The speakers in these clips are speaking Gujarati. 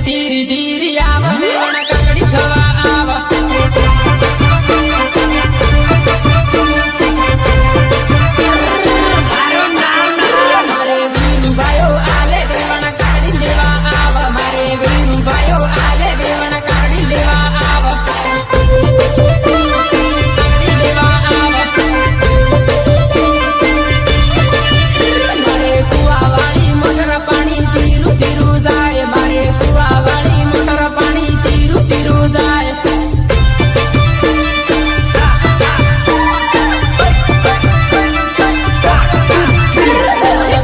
ધીરે ધીરે આવ વેવણ કાકડી થવા આવ મારે વીરુભાઈઓ આલે વેવણ કાઢી લેવા આવ મારે વીરુભાઈઓ આલે વેવણ કાઢી લેવા આવ મારે કુવાવાળી મોટર પાણી ધીરું ધીરું જાય મારે કુવાવાળી મોટર પાણી ધીરું ધીરું જાય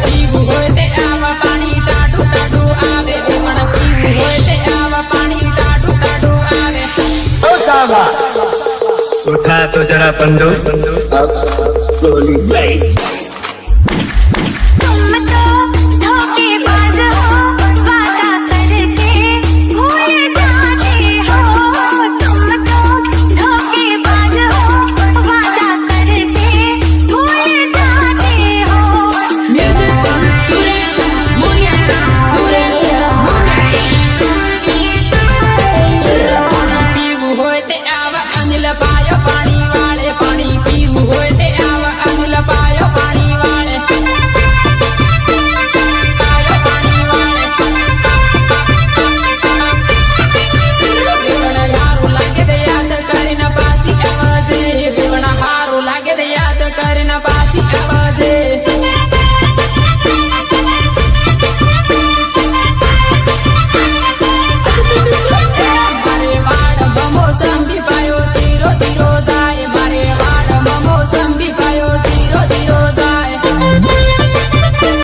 પીવું હોય તે આવા પાણી ટાઢું ટાઢું આવે વેવણ પીવું હોય તે આવા પાણી ટાઢું ટાઢું આવે उठा तो जरा बंदो Slowly face.